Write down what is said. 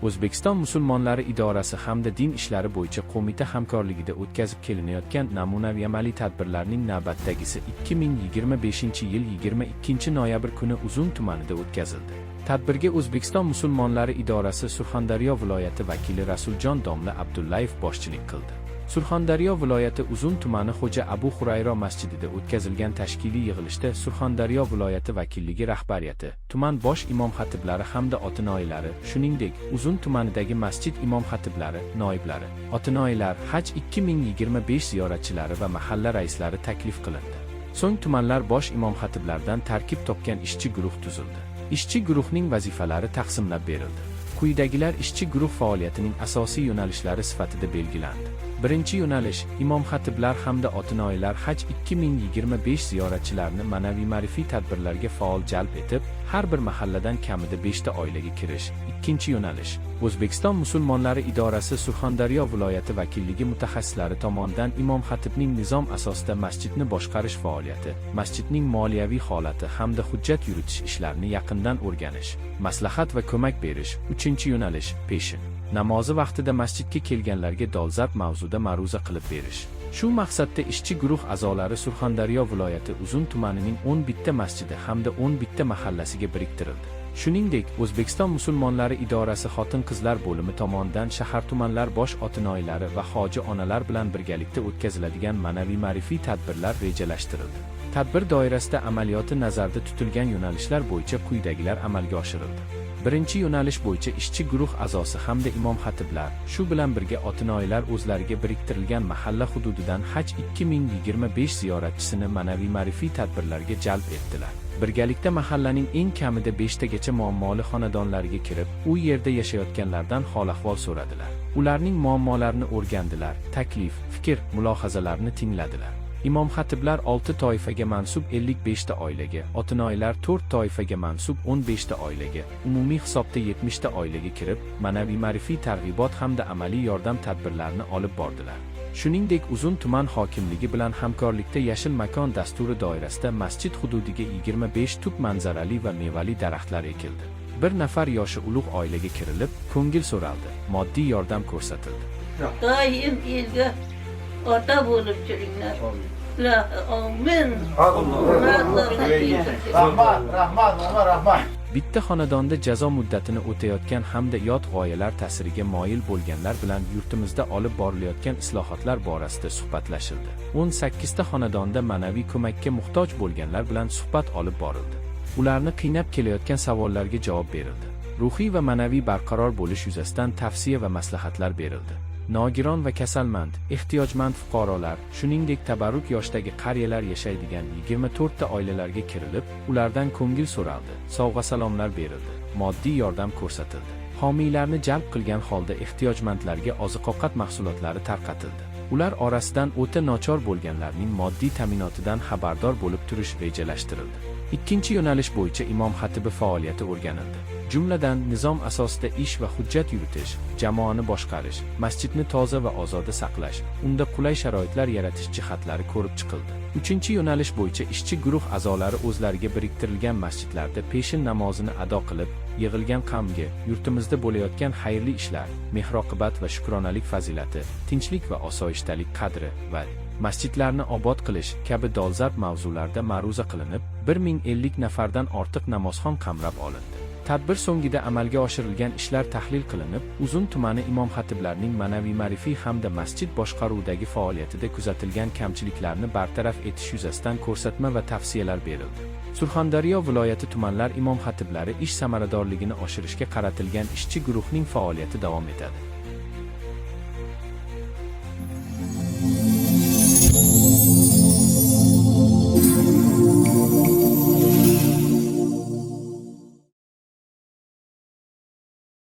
O'zbekiston musulmonlari idorasi hamda din ishlari bo'yicha qo'mita hamkorligida o'tkazib kelinayotgan namunaviy amaliy tadbirlarning navbatdagisi 2025-yil 22 noyabr kuni Uzun tumanida o'tkazildi. Tadbirga O'zbekiston musulmonlari idorasi Surxondaryo viloyati vakili Rasuljon domla Abdullayev boshchilik qildi. Surxondaryo viloyati Uzun tumani Xo'ja Abu Hurayra masjidida o'tkazilgan tashkiliy yig'ilishda Surxondaryo viloyati vakilligi rahbariyati, tuman bosh imom xatiblari hamda otinoyilari, shuningdek, Uzun tumanidagi masjid imom xatiblari, noiblari, otinoyilar, Haj 2025 ziyoratchilari va mahalla raislari taklif qilindi. So'ng tumanlar bosh imom xatiblaridan tarkib topgan ishchi guruh tuzildi. Ishchi guruhning vazifalari taqsimlab berildi. Quyidagilar ishchi guruh faoliyatining asosiy yo'nalishlari sifatida belgilandi. Birinchi yo'nalish, imom xatiblar hamda otinoyilar Haj 2025 ziyoratchilarini ma'naviy-ma'rifiy tadbirlarga faol jalb etib, har bir mahalladan kamida 5 ta oilaga kirish. Ikkinchi yo'nalish, O'zbekiston musulmonlari idorasi Surxondaryo viloyati vakilligi mutaxassislari tomonidan imom xatibning nizom asosida masjidni boshqarish faoliyati, masjidning moliyaviy holati hamda hujjat yuritish ishlarini yaqindan o'rganish, maslahat va ko'mak berish. Uchinchi yo'nalish, peshin namozi vaqtida masjidga kelganlarga dolzarb mavzuda ma'ruza qilib berish. Shu maqsadda ishchi guruh a'zolari Surxondaryo viloyati Uzun tumanining 11 ta masjidi hamda 11 ta mahallasiga biriktirildi. Shuningdek, O'zbekiston musulmonlari idorasi xotin-qizlar bo'limi tomonidan shahar tumanlar bosh otinoyilari va hoji onalar bilan birgalikda o'tkaziladigan ma'naviy-ma'rifiy tadbirlar rejalashtirildi. Tadbir doirasida amaliyoti nazarda tutilgan yo'nalishlar bo'yicha quyidagilar amalga oshirildi. Birinchi yo'nalish bo'yicha ishchi guruh a'zosi hamda imom xatiblar, shu bilan birga otinoyilar o'zlariga biriktirilgan mahalla hududidan Haj 2025 ziyoratchisini ma'naviy-ma'rifiy tadbirlarga jalb etdilar. Birgalikda mahallaning eng kamida 5 tagacha muammoli xonadonlariga kirib, u yerda yashayotganlardan hol-ahvol so'radilar. Ularning muammolarini o'rgandilar, taklif, fikr, mulohazalarini tingladilar. Imom xatiblar 6 toifaga mansub 55 ta oilaga, otinoyilar 4 toifaga mansub 15 ta oilaga, umumiy hisobda 70 ta oilaga kirib, ma'naviy-ma'rifiy targ'ibot hamda amaliy yordam tadbirlarini olib bordilar. Shuningdek, Uzun tuman hokimligi bilan hamkorlikda Yashil makon dasturi doirasida masjid hududiga 25 tup manzarali va mevali daraxtlar ekildi. Bir nafar yoshi ulug' oilaga kirilib, ko'ngil so'raldi, moddiy yordam ko'rsatildi. Doim elga ota bo'lib turinglar. Amin. Rahmat. Bitta xonadonda jazo muddatini o'tayotgan hamda yot g'oyalar ta'siriga moyil bo'lganlar bilan yurtimizda olib borilayotgan islohotlar borasida suhbatlashildi. 18 ta xonadonda ma'naviy ko'makka muhtoj bo'lganlar bilan suhbat olib borildi. Ularni qiynab kelayotgan savollarga javob berildi. Ruhiy va ma'naviy barqaror bo'lish yuzasidan tavsiya va maslahatlar berildi. Nogiron va kasalmand, ehtiyojmand fuqarolar, shuningdek tabarruk yoshdagi qariyalar yashaydigan 24 ta oilalarga kirilib, ulardan ko'ngil so'raldi, sovg'a-salomlar berildi, moddiy yordam ko'rsatildi. Homiylarni jalb qilgan holda ehtiyojmandlarga oziq-ovqat mahsulotlari tarqatildi. Ular orasidan o'ta nochor bo'lganlarning moddiy ta'minotidan xabardor bo'lib turish rejalashtirildi. Ikkinchi yo'nalish bo'yicha imom xatibi faoliyati o'rganildi. Jumladan, nizom asosida ish va hujjat yuritish, jamoani boshqarish, masjidni toza va ozoda saqlash, unda qulay sharoitlar yaratish jihatlari ko'rib chiqildi. Uchinchi yo'nalish bo'yicha ishchi guruh a'zolari o'zlariga biriktirilgan masjidlarda peshin namozini ado qilib, yig'ilgan qavmga yurtimizda bo'layotgan xayrli ishlar, mehr-oqibat va shukronalik fazilati, tinchlik va osoyishtalik qadri va masjidlarni obod qilish kabi dolzarb mavzularda ma'ruza qilinib, 1050 nafardan ortiq namozxon qamrab olindi. Tadbir so'ngida amalga oshirilgan ishlar tahlil qilinib, Uzun tumani imom xatiblarining ma'naviy-ma'rifiy hamda masjid boshqaruvidagi faoliyatida kuzatilgan kamchiliklarni bartaraf etish yuzasidan ko'rsatma va tavsiyalar berildi. Surxondaryo viloyati tumanlar imom xatiblari ish samaradorligini oshirishga qaratilgan ishchi guruhning faoliyati davom etadi.